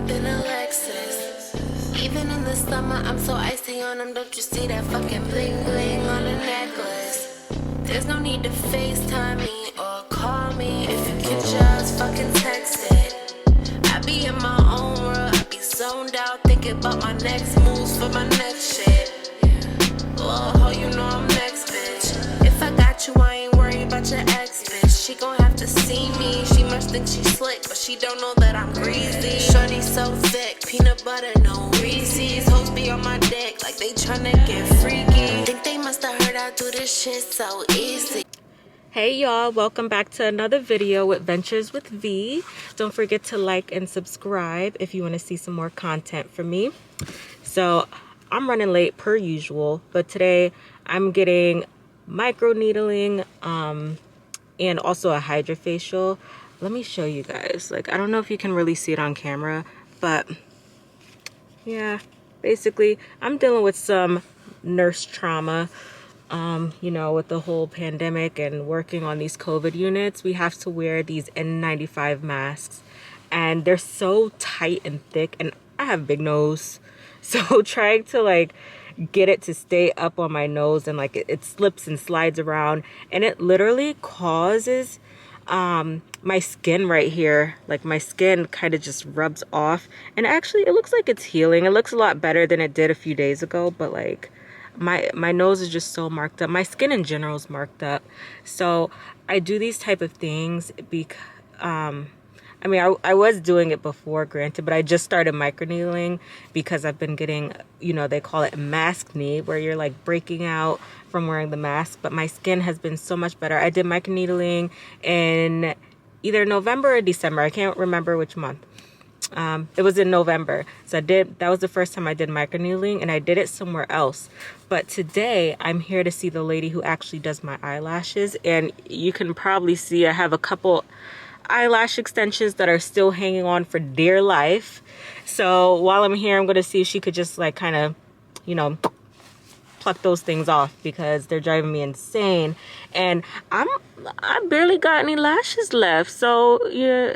up in a Lexus. Even in the summer, I'm so icy on them. Don't you see that fucking bling bling on the necklace? There's no need to FaceTime me or call me. If you can just fucking text it. I be in my own world, I be zoned out, thinking about my next moves for my next shit. Oh, you know I'm next, bitch. If I got you, I ain't worried about your ex, bitch. She gon' have to see me. She must think she slick, but she don't know that I'm greasy. Shorty so thick, peanut butter, no Reese's. Hoes be on my dick like they tryna get freaky. Think they must have heard I do this shit so easy. Hey y'all, welcome back to another video with Ventures with V. Don't forget to like and subscribe if you want to see some more content from me. So I'm running late per usual, but today I'm getting microneedling and also a hydrofacial. Let me show you guys. Like, I don't know if you can really see it on camera, but yeah, basically I'm dealing with some nurse trauma. You know, with the whole pandemic and working on these COVID units, we have to wear these N95 masks and they're so tight and thick, and I have big nose. So trying to like get it to stay up on my nose, and like it slips and slides around, and it literally causes my skin right here, like my skin kind of just rubs off, and actually it looks like it's healing. It looks a lot better than it did a few days ago, but like my nose is just so marked up. My skin in general is marked up. So I do these type of things because I mean, I was doing it before, granted, but I just started microneedling because I've been getting, you know, they call it mask knee, where you're like breaking out from wearing the mask. But my skin has been so much better. I did microneedling in either November or December. I can't remember which month. It was in November. So that was the first time I did microneedling, and I did it somewhere else. But today I'm here to see the lady who actually does my eyelashes, and you can probably see I have a couple eyelash extensions that are still hanging on for dear life. So while I'm here, I'm going to see if she could just like kind of, you know, pluck those things off because they're driving me insane. And I barely got any lashes left. So yeah,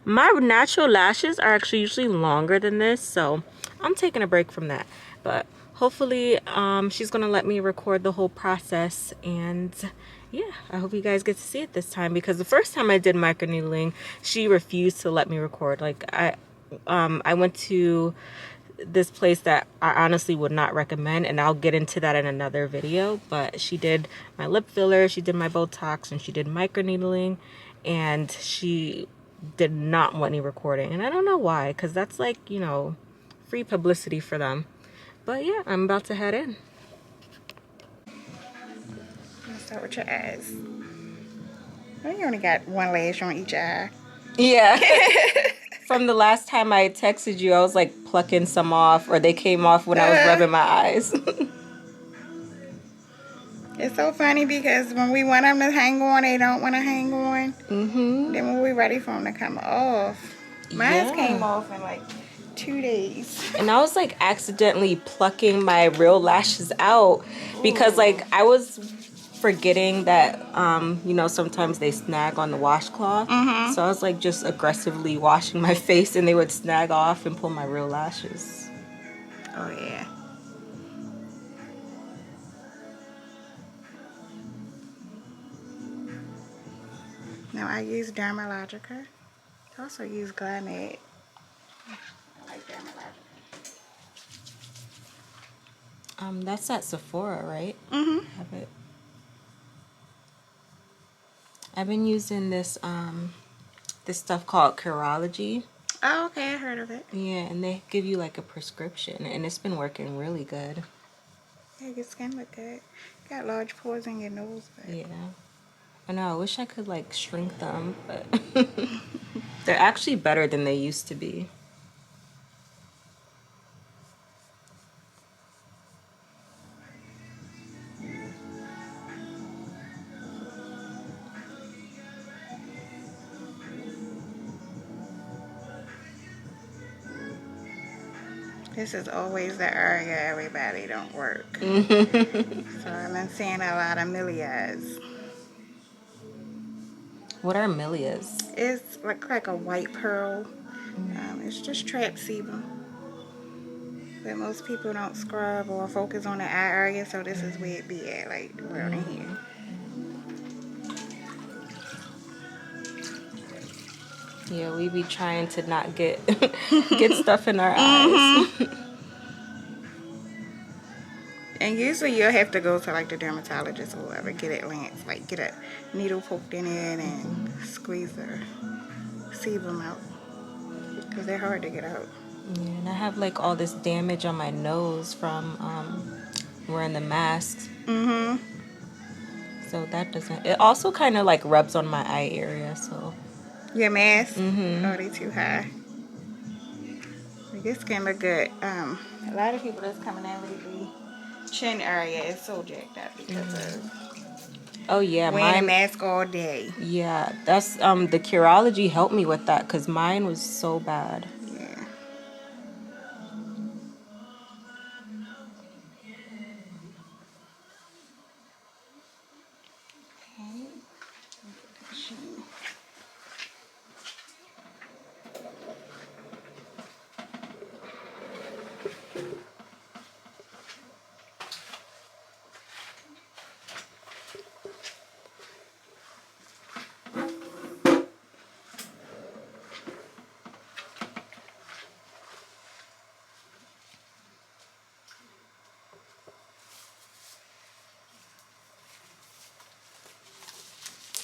my natural lashes are actually usually longer than this, so I'm taking a break from that. But hopefully she's gonna let me record the whole process, and yeah, I hope you guys get to see it this time, because the first time I did microneedling, she refused to let me record. Like I went to this place that I honestly would not recommend, and I'll get into that in another video. But she did my lip filler, she did my Botox, and she did microneedling, and she did not want any recording. And I don't know why, because that's like, you know, free publicity for them. But yeah, I'm about to head in. Let's start with your eyes. Well, you only got one lash on each eye. Yeah. From the last time I texted you, I was like plucking some off, or they came off when I was rubbing my eyes. It's so funny because when we want them to hang on, they don't want to hang on. Then when we're ready for them to come off, mine came off in like 2 days. And I was like accidentally plucking my real lashes out because like I was forgetting that you know, sometimes they snag on the washcloth. So I was like just aggressively washing my face, and they would snag off and pull my real lashes. Oh yeah. Now I use Dermalogica. I also use Glide. I like Dermalogica. That's at Sephora, right? Have it. I've been using this this stuff called Curology. Oh, okay, I heard of it. Yeah, and they give you like a prescription, and it's been working really good. Yeah, your skin look good. You got large pores in your nose, but Yeah. I know, I wish I could like shrink them, but they're actually better than they used to be. this is always the area everybody don't work. So I've been seeing a lot of milias. What are milias? It's like a white pearl. It's just trapped sebum. But most people don't scrub or focus on the eye area, so this is where it be at, like around in here. Yeah, we be trying to not get get stuff in our eyes. And usually you'll have to go to like the dermatologist or whoever, get it lanced, like get a needle poked in it and squeeze the sebum out, because they're hard to get out. Yeah, and I have like all this damage on my nose from wearing the masks. So that doesn't. It also kind of like rubs on my eye area. So Your mask? Oh, they too high. Like, this can look good. A lot of people that's coming in lately, chin area is so jacked up because of oh yeah, wearing a mine. mask all day. Yeah, that's the Curology helped me with that because mine was so bad. Yeah. Okay.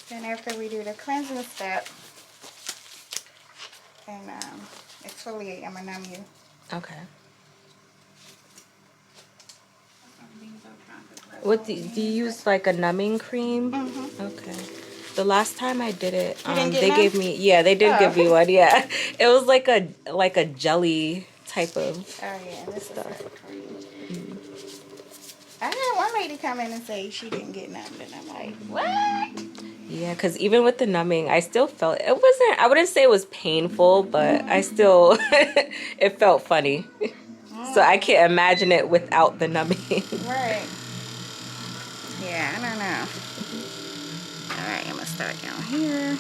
Then after we do the cleansing step and exfoliate, I'm gonna numb you. Okay. What do you use, like a numbing cream? Okay. The last time I did it, You didn't get they none? gave me, yeah, they did give me one. Yeah, it was like a jelly type of Oh yeah, this stuff. is that cream. I had one lady come in and say she didn't get numbed, and I'm like, what? Yeah, because even with the numbing, I still felt it wasn't. I wouldn't say it was painful, but I still it felt funny. So I can't imagine it without the numbing. Right. Yeah, I don't know. Alright, I'm gonna start down here.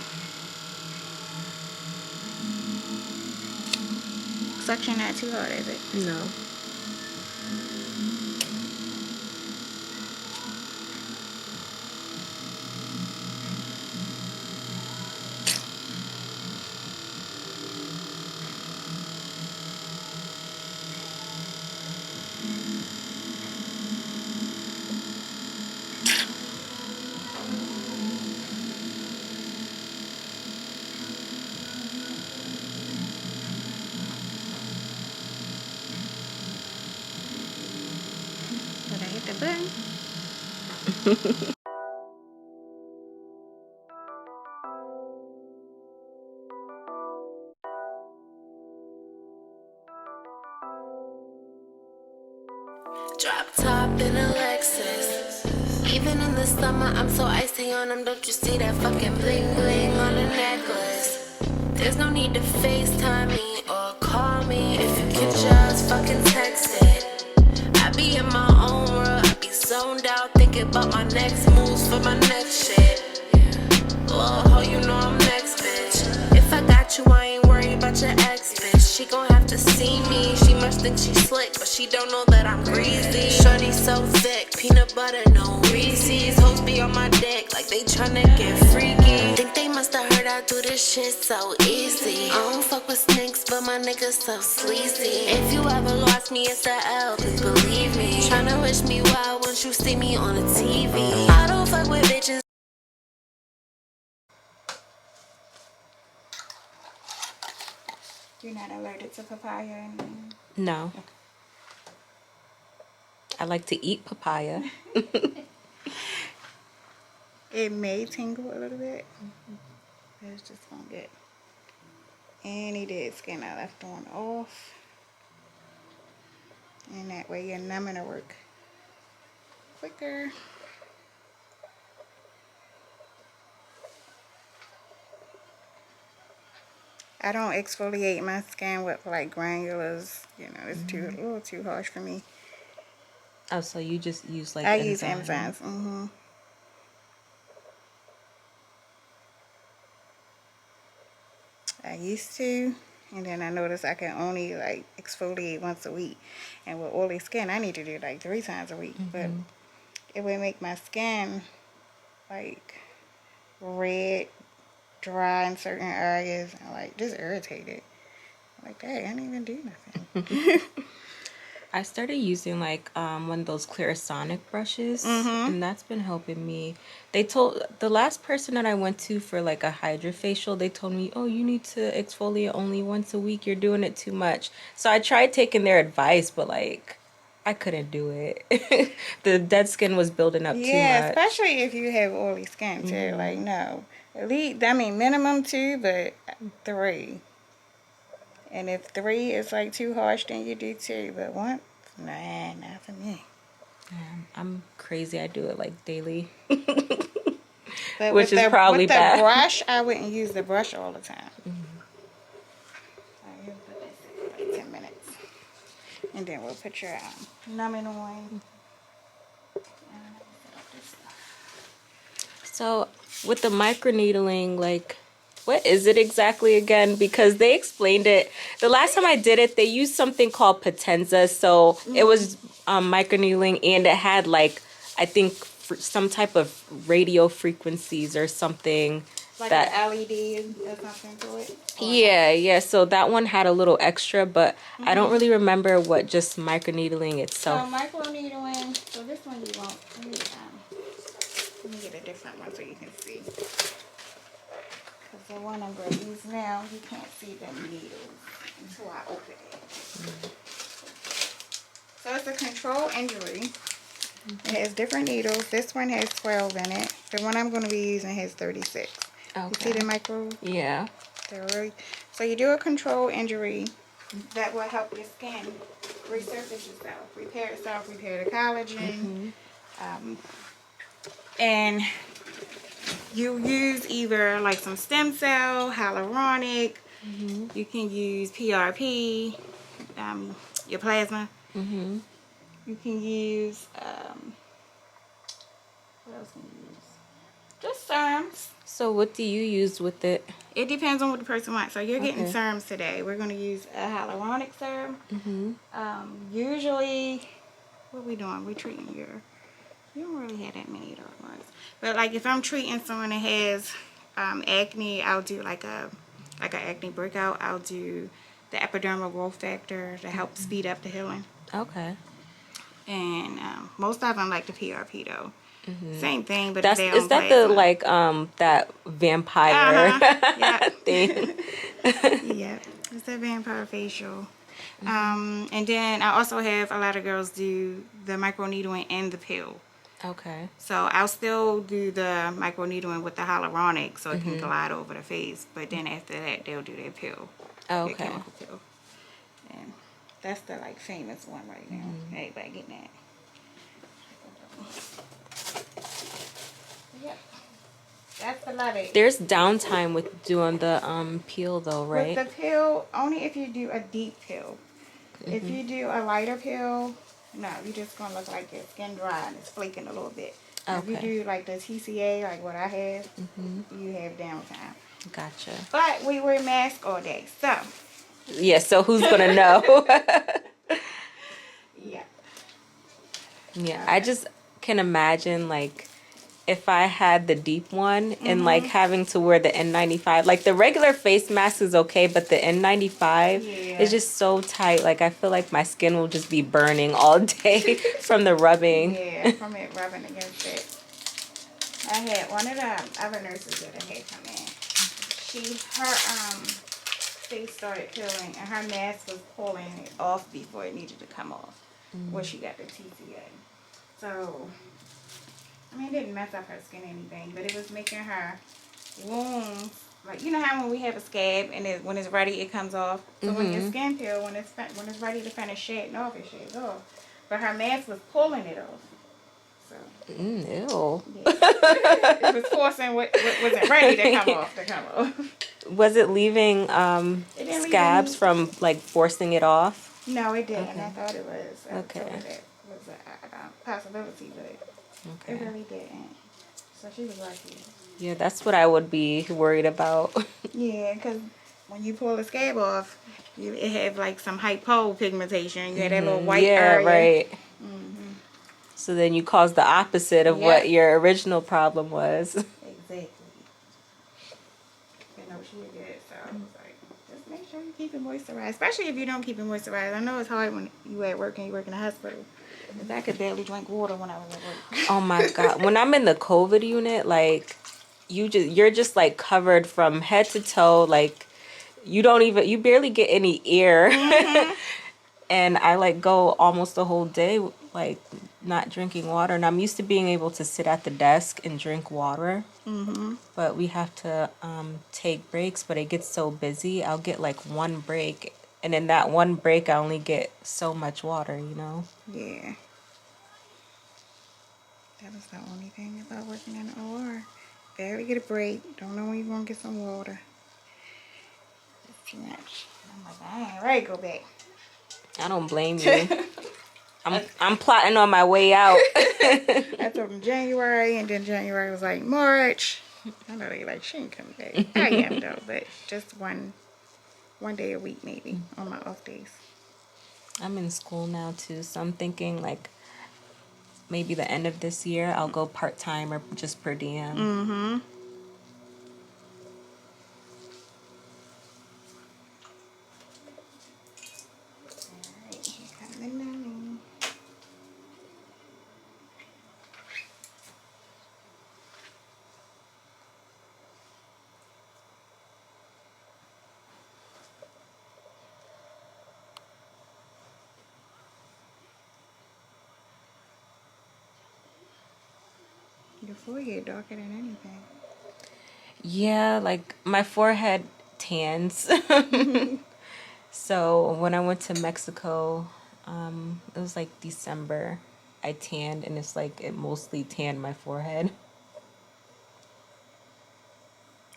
Suction not too hard, is it? No. Did I hit the button? Drop top in a Lexus. Even in the summer, I'm so icy on them. Don't you see that fucking bling bling on the necklace? There's no need to FaceTime me or call me. If you can just fucking text it. I be in my own world. I be zoned out, thinking about my next moves for my next shit. Oh, ho, you know I'm next, bitch. If I got you, I ain't worried about your ex, bitch. She gon' have to see me. She must think she's slick, but she don't know that I'm greasy. Shorty so thick, peanut butter, no Reese's. Hoes be on my dick like they tryna get freaky. Think they musta heard I do this shit so easy. I don't fuck with snakes, but my niggas so sleazy. If you ever lost me, it's the L, please believe me. Tryna wish me well once you see me on the TV. I don't fuck with bitches. You're not allergic to papaya or anything? No. I like to eat papaya. It may tingle a little bit. But it's just gonna get any dead skin I left on off. And that way your numbing will work quicker. I don't exfoliate my skin with like granulars. You know, it's a little too harsh for me. Oh, so you just use like I use enzyme. enzymes. I used to, And then I noticed I can only like exfoliate once a week. And with oily skin, I need to do like 3 times a week. But it would make my skin like red, dry in certain areas, and like just irritated. Like, hey, I didn't even do nothing. I started using like one of those Clarisonic brushes, and that's been helping me. They told the last person that I went to for like a hydrofacial, they told me, "Oh, you need to exfoliate only once a week. You're doing it too much." So I tried taking their advice, but like I couldn't do it. The dead skin was building up too Yeah, much. especially if you have oily skin too. Like, no, at least I mean minimum 2, but 3. And if 3 is like too harsh, then you do 2. But once, nah, not for me. I'm crazy. I do it like daily, But which is probably with the bad. brush, I wouldn't use the brush all the time. Alright, we'll put this in for like 10 minutes. And then we'll put your numbing on. So with the microneedling, like, what is it exactly again? Because they explained it. The last time I did it, they used something called Potenza. So it was microneedling, and it had like, I think some type of radio frequencies or something. Like that an LED or something to it? Yeah. So that one had a little extra, but I don't really remember what just microneedling So itself. microneedling, so this one you won't, let me get a different one so you can see. Because the one I'm going to use now, you can't see the needles until I open it. So it's a control injury. It has different needles. This one has 12 in it. The one I'm going to be using has 36. Okay. You see the micro? Yeah. They're really, so you do a control injury that will help your skin resurface itself, repair the collagen. And you use either like some stem cell, hyaluronic, you can use PRP, your plasma. You can use, what else can you use? Just serums. So what do you use with it? It depends on what the person wants. So you're getting serums today. We're going to use a hyaluronic serum. Usually, what are we doing? We're treating you don't really have that many of those ones. But like if I'm treating someone that has acne, I'll do like an acne breakout. I'll do the epidermal growth factor to help speed up the healing. Okay. And most of them like the PRP though. Same thing, but Is that the plasma. like that vampire Yeah. thing? Yeah, it's a vampire facial. And then I also have a lot of girls do the microneedling and the pill. Okay. So I'll still do the microneedling with the hyaluronic so it can glide over the face. But then after that, they'll do their pill. Oh, Their okay. chemical pill. And that's the like famous one right now. Everybody getting that. Yep. That's the lot of it. There's downtime with doing the peel though, right? With the pill, only if you do a deep pill. If you do a lighter pill, no, you're just going to look like your skin dry and it's flaking a little bit. If you do like the TCA, like what I have, you have downtime. Gotcha. But we wear masks all day, so. Yeah, so who's gonna know? Yeah. Yeah, I just can imagine like if I had the deep one and like having to wear the N95. Like the regular face mask is okay, but the N95 is just so tight. Like I feel like my skin will just be burning all day from the rubbing. Yeah, from it rubbing against it. I had one of the other nurses that I had come in. Her face started peeling and her mask was pulling it off before it needed to come off. Where she got the TCA. So, I mean, it didn't mess up her skin or anything, but it was making her wounds, like, you know how when we have a scab and when it's ready, it comes off? So when your skin peel, when it's ready to finish shedding off, it sheds off. But her mask was pulling it off. So, Ew. yeah. It was forcing what wasn't ready to come off. Was it leaving didn't leave scabs any- from like forcing it off? No, it didn't. I thought it was. I Okay. told her that was a possibility, but it really didn't. So she was lucky. Yeah, that's what I would be worried about. Yeah, because when you pull the scab off, it have like some hypopigmentation. You had that little white Yeah, area. right. So then you cause the opposite of what Yep. your original problem was. Exactly. You know, she did. So I was like, just make sure you keep it moisturized, especially if you don't keep it moisturized. I know it's hard when you at work and you work in a hospital. Because I could barely drink water when I was at work. Oh my God. When I'm in the COVID unit, like you're just like covered from head to toe. Like you barely get any air. And I like go almost the whole day like not drinking water. And I'm used to being able to sit at the desk and drink water. But we have to take breaks, but it gets so busy. I'll get like one break. And in that one break, I only get so much water, you know? Yeah. That was the only thing about working in the OR. Barely get a break. Don't know when you're going to get some water. It's too much. I'm like, I ain't ready to go back. I don't blame you. I'm plotting on my way out. I told them January, and then January was like March. I know they like, she ain't coming back. I am though, but just one day a week maybe on my off days. I'm in school now too, so I'm thinking like maybe the end of this year I'll go part-time or just per diem. Mm-hmm. Alright, here comes the nanny. Your forehead darker than anything. Yeah, like my forehead tans. So when I went to Mexico, it was like December, I tanned and it's like it mostly tanned my forehead.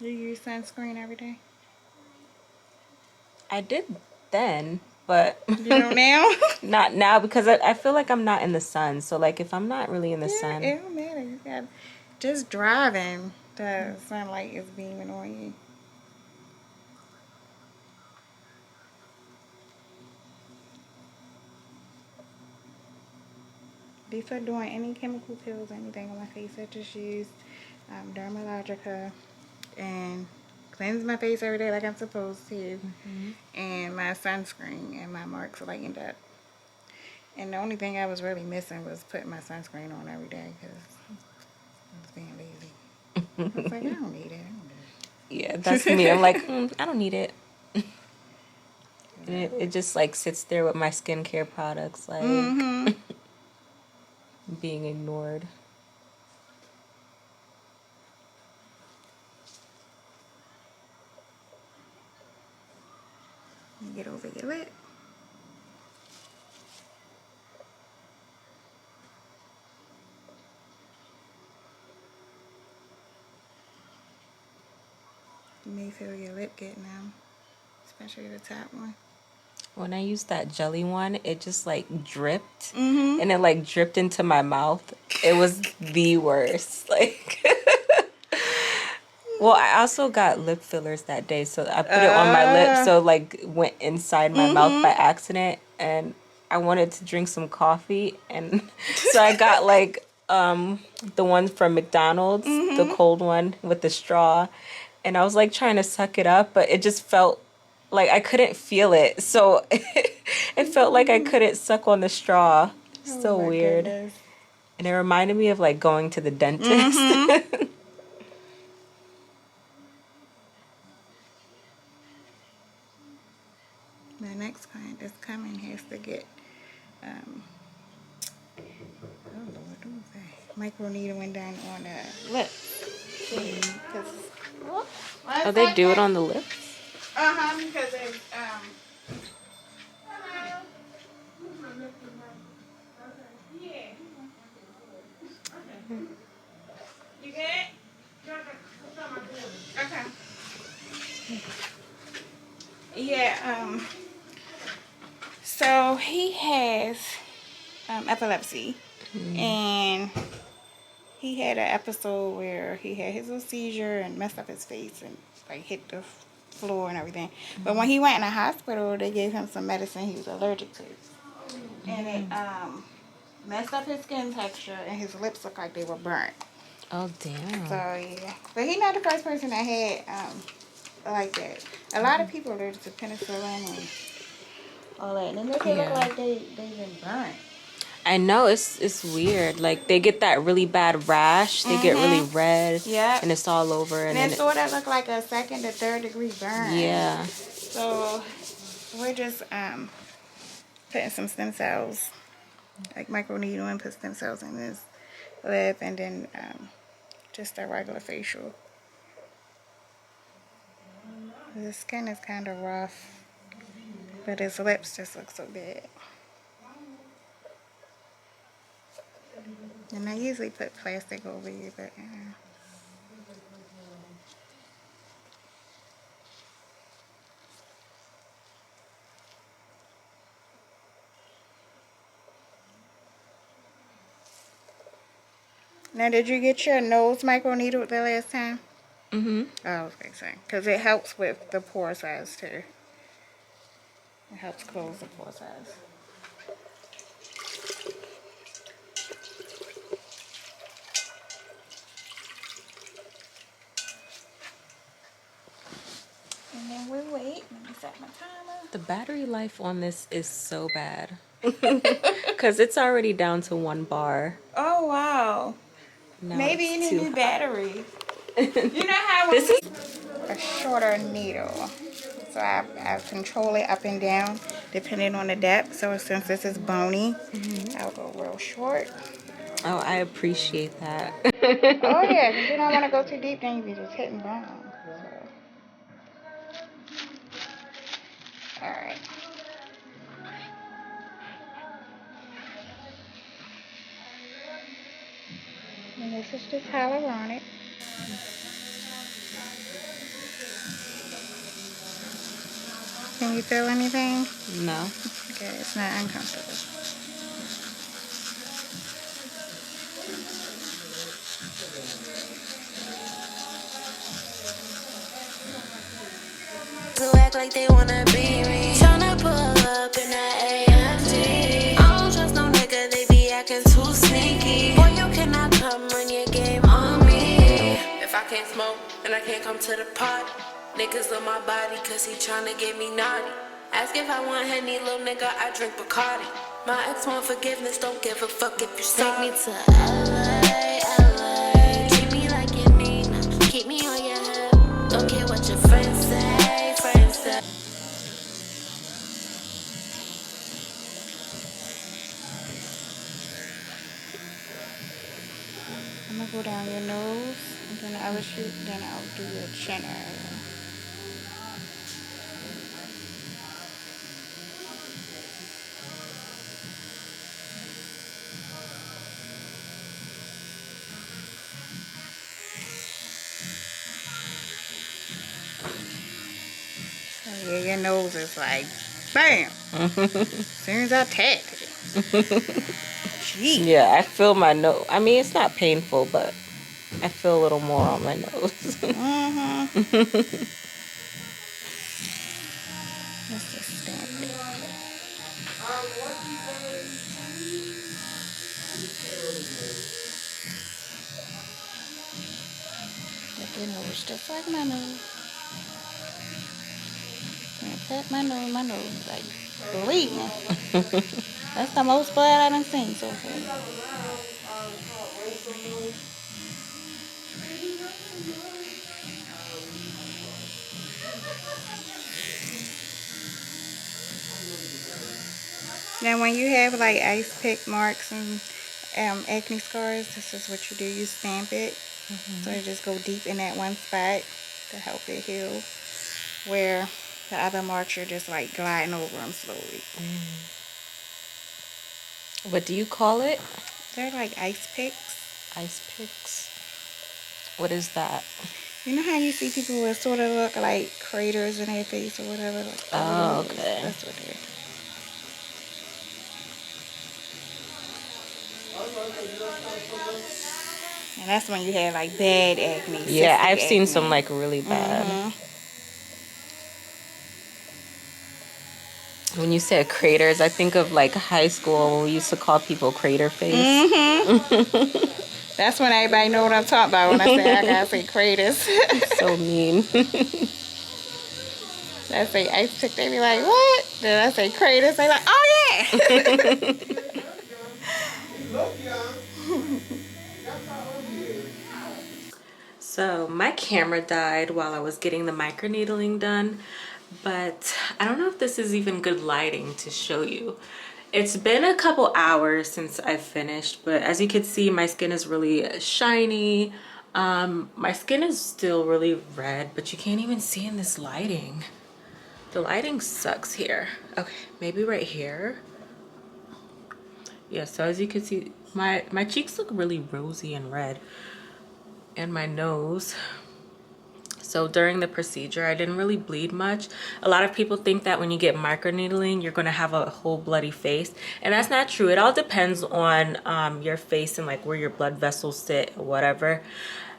You use sunscreen every day? I did then, but You don't now? not now because I feel like I'm not in the sun. So like if I'm not really in the Yeah, sun, it don't matter. You got just driving. The sunlight is beaming on you. Before doing any chemical peels or anything on my face, I just use Dermalogica and cleanse my face every day like I'm supposed to. And my sunscreen and my marks lightened up. And the only thing I was really missing was putting my sunscreen on every day because I was being lazy. I was like, I don't need it. I don't need yeah, that's me. I'm like, I don't need it. And it just like sits there with my skincare products, like being ignored. it. Get over your lip. You may feel your lip get numb, especially the top one. When I used that jelly one, it just like dripped and it like dripped into my mouth. It was the worst. Like, well, I also got lip fillers that day, so I put it on my lips, so like went inside my mouth by accident, and I wanted to drink some coffee, and so I got like the one from McDonald's, the cold one with the straw, and I was like trying to suck it up, but it just felt like I couldn't feel it, so it felt like I couldn't suck on the straw. So my weird. goodness. And it reminded me of like going to the dentist. The next client that's coming has to get, oh Lord, what was that? Microneedling done on the lip. Oh, they do it on the lips? Because it's, you get it? Okay. Yeah, so he has epilepsy, and he had an episode where he had his little seizure and messed up his face and like hit the floor and everything. But when he went in the hospital, they gave him some medicine he was allergic to. And it messed up his skin texture, and his lips looked like they were burnt. Oh, damn. So, yeah. But he's not the first person that had like that. A lot of people are allergic to penicillin and all that. And they make it look like they've been burnt. I know, it's weird. Like, they get that really bad rash. They get really red. Yeah. And it's all over. And then it sort of look like a 2nd or 3rd degree burn. Yeah. So, we're just putting some stem cells, like microneedling, put stem cells in his lip, and then just a regular facial. The skin is kind of rough, but his lips just look so bad. And I usually put plastic over you, but Now, did you get your nose microneedled the last time? Mm-hmm. Oh, okay, sorry. Because it helps with the pore size, too. It helps close the pore size. And then we wait. Let me set my timer. The battery life on this is so bad. Because it's already down to 1 bar. Oh, wow. Now Maybe you it's need a too new battery. You know how This is a shorter needle. So I control it up and down depending on the depth. So since this is bony, I'll go real short. Oh, I appreciate that. Oh yeah, because you don't want to go too deep, then you be just hitting bone. So. Alright. And this is just hyaluronic. Can you feel anything? No. Okay, it's not uncomfortable. To act like they wanna be me. Tryna pull up in that AMG. I don't trust no nigga, they be acting too sneaky. Boy, you cannot come run your game on me. If I can't smoke and I can't come to the party, niggas on my body cause he tryna get me naughty. Ask if I want Henny, little nigga, I drink Bacardi. My ex want forgiveness, don't give a fuck if you sorry. Take me to LA, LA. Treat me like you need me. Keep me on your hip. Don't care what your friends say, friends say. I'm gonna go down your nose, and then the other shoot, then I'll do your chin area. So yeah, your nose is like, bam! As soon as I tap it. Jeez. Yeah, I feel my nose. I mean, it's not painful, but I feel a little more on my nose. Let's just stamp it. Get your nose just like my nose. And tap my nose like bleeding. That's the most blood I done seen so far. Now when you have like ice pick marks and acne scars, this is what you do. You stamp it. So you just go deep in that one spot to help it heal. Where the other marks, you're just like gliding over them slowly. What do you call it? They're like ice picks. Ice picks. What is that? You know how you see people with sort of look like craters in their face or whatever? Like, Oh, okay. That's what they're. And that's when you have like bad acne. Yeah, cystic I've seen acne. some like really bad. When you said craters, I think of like high school when we used to call people crater face. That's when everybody know what I'm talking about when I say I gotta say craters. So mean. I say ice pick, they be like, what? Then I say craters, they like, oh yeah. So my camera died while I was getting the microneedling done, but I don't know if this is even good lighting to show you. It's been a couple hours since I finished, but as you can see, my skin is really shiny. My skin is still really red, but you can't even see in this lighting. The lighting sucks here. Okay, maybe right here. Yeah, so as you can see, my cheeks look really rosy and red, and my nose. So during the procedure, I didn't really bleed much. A lot of people think that when you get microneedling, you're gonna have a whole bloody face. And that's not true. It all depends on your face and like where your blood vessels sit or whatever.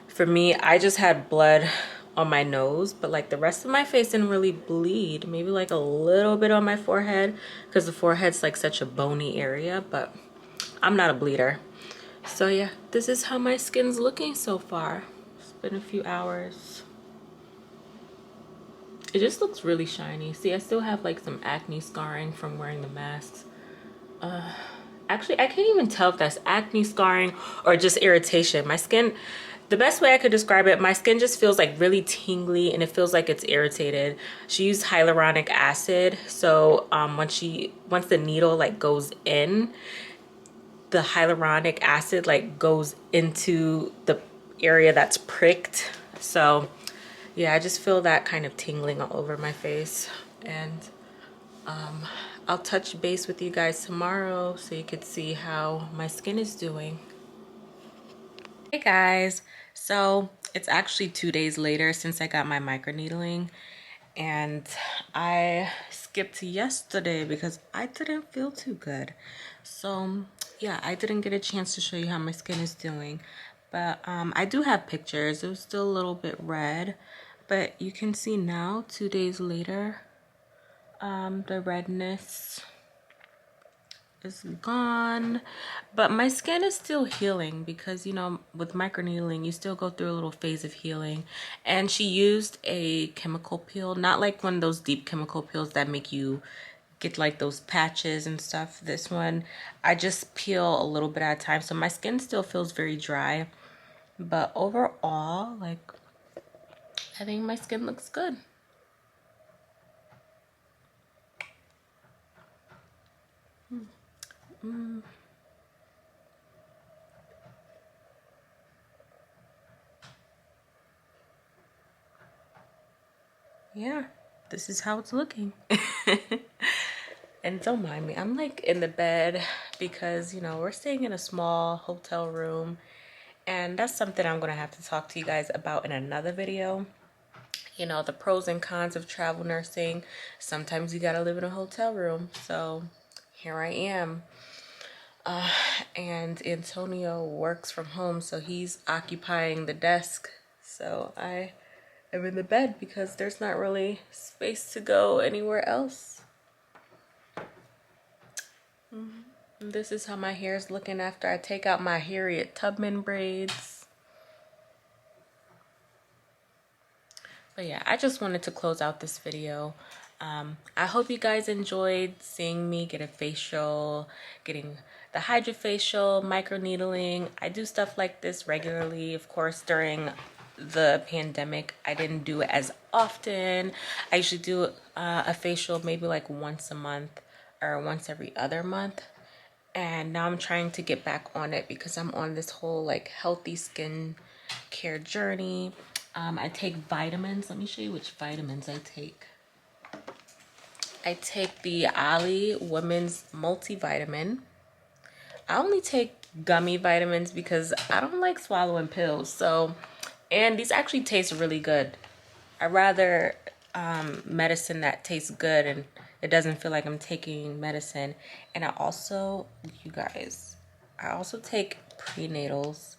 For me, I just had blood on my nose, but like the rest of my face didn't really bleed. Maybe like a little bit on my forehead because the forehead's like such a bony area, but I'm not a bleeder. So yeah, this is how my skin's looking so far. It's been a few hours. It just looks really shiny. See, I still have like some acne scarring from wearing the masks. Actually, I can't even tell if that's acne scarring or just irritation. My skin, the best way I could describe it, my skin just feels like really tingly and it feels like it's irritated. She used hyaluronic acid. So once the needle like goes in, the hyaluronic acid like goes into the area that's pricked. So yeah, I just feel that kind of tingling all over my face. And I'll touch base with you guys tomorrow so you could see how my skin is doing. Hey guys, so it's actually 2 days later since I got my microneedling, and I skipped yesterday because I didn't feel too good. So yeah, I didn't get a chance to show you how my skin is doing, but I do have pictures. It was still a little bit red, but you can see now 2 days later, the redness is gone, but my skin is still healing because, you know, with microneedling you still go through a little phase of healing. And she used a chemical peel, not like one of those deep chemical peels that make you get like those patches and stuff. This one I just peel a little bit at a time, so my skin still feels very dry, but overall, like, I think my skin looks good. Yeah, this is how it's looking. And don't mind me, I'm like in the bed because, you know, we're staying in a small hotel room, and that's something I'm gonna have to talk to you guys about in another video. You know, the pros and cons of travel nursing. Sometimes you gotta live in a hotel room, so here I am. And Antonio works from home, so he's occupying the desk, so I am in the bed because there's not really space to go anywhere else. This is how my hair is looking after I take out my Harriet Tubman braids. But yeah, I just wanted to close out this video. I hope you guys enjoyed seeing me get a facial, getting the Hydrofacial, microneedling. I do stuff like this regularly. Of course, during the pandemic, I didn't do it as often. I usually do a facial maybe like once a month or once every other month. And now I'm trying to get back on it because I'm on this whole like healthy skin care journey. I take vitamins. Let me show you which vitamins I take. I take the Ali Women's Multivitamin. I only take gummy vitamins because I don't like swallowing pills. So, and these actually taste really good. I rather medicine that tastes good and it doesn't feel like I'm taking medicine. And I also, you guys, I also take prenatals.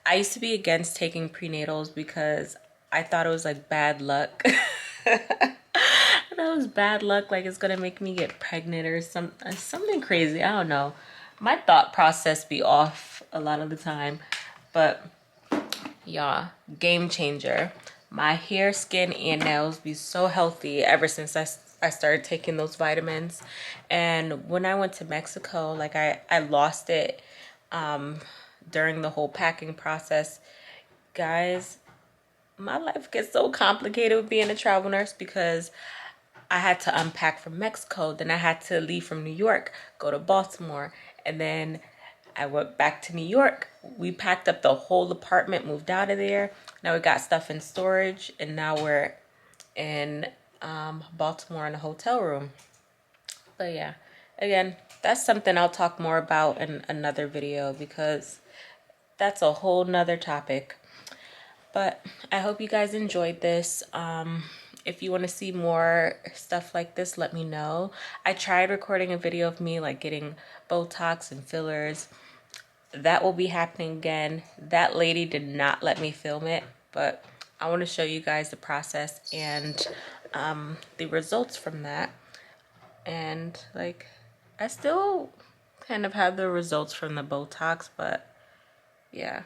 I used to be against taking prenatals because I thought it was like bad luck. And know, it's bad luck, like it's gonna make me get pregnant or something crazy. I don't know. My thought process be off a lot of the time, but y'all, game changer. My hair, skin, and nails be so healthy ever since I started taking those vitamins. And when I went to Mexico, like I lost it during the whole packing process. Guys, my life gets so complicated with being a travel nurse because I had to unpack from Mexico. Then I had to leave from New York, go to Baltimore. And then I went back to New York. We packed up the whole apartment, moved out of there. Now we got stuff in storage. And now we're in Baltimore in a hotel room. But yeah, again, that's something I'll talk more about in another video because that's a whole nother topic. But I hope you guys enjoyed this. If you want to see more stuff like this, let me know. I tried recording a video of me like getting Botox and fillers. That will be happening again. That lady did not let me film it, but I want to show you guys the process and the results from that. And like, I still kind of have the results from the Botox, but yeah,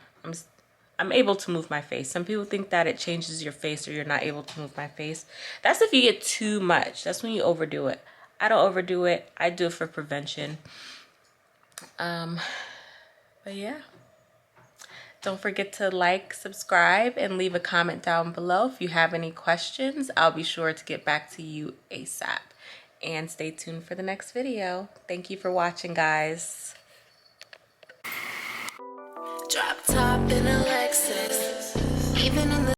I'm able to move my face. Some people think that it changes your face or you're not able to move my face. That's if you get too much. That's when you overdo it. I don't overdo it. I do it for prevention. But yeah. Don't forget to like, subscribe, and leave a comment down below. If you have any questions, I'll be sure to get back to you ASAP. And stay tuned for the next video. Thank you for watching, guys. Drop top in a Lexus, even in the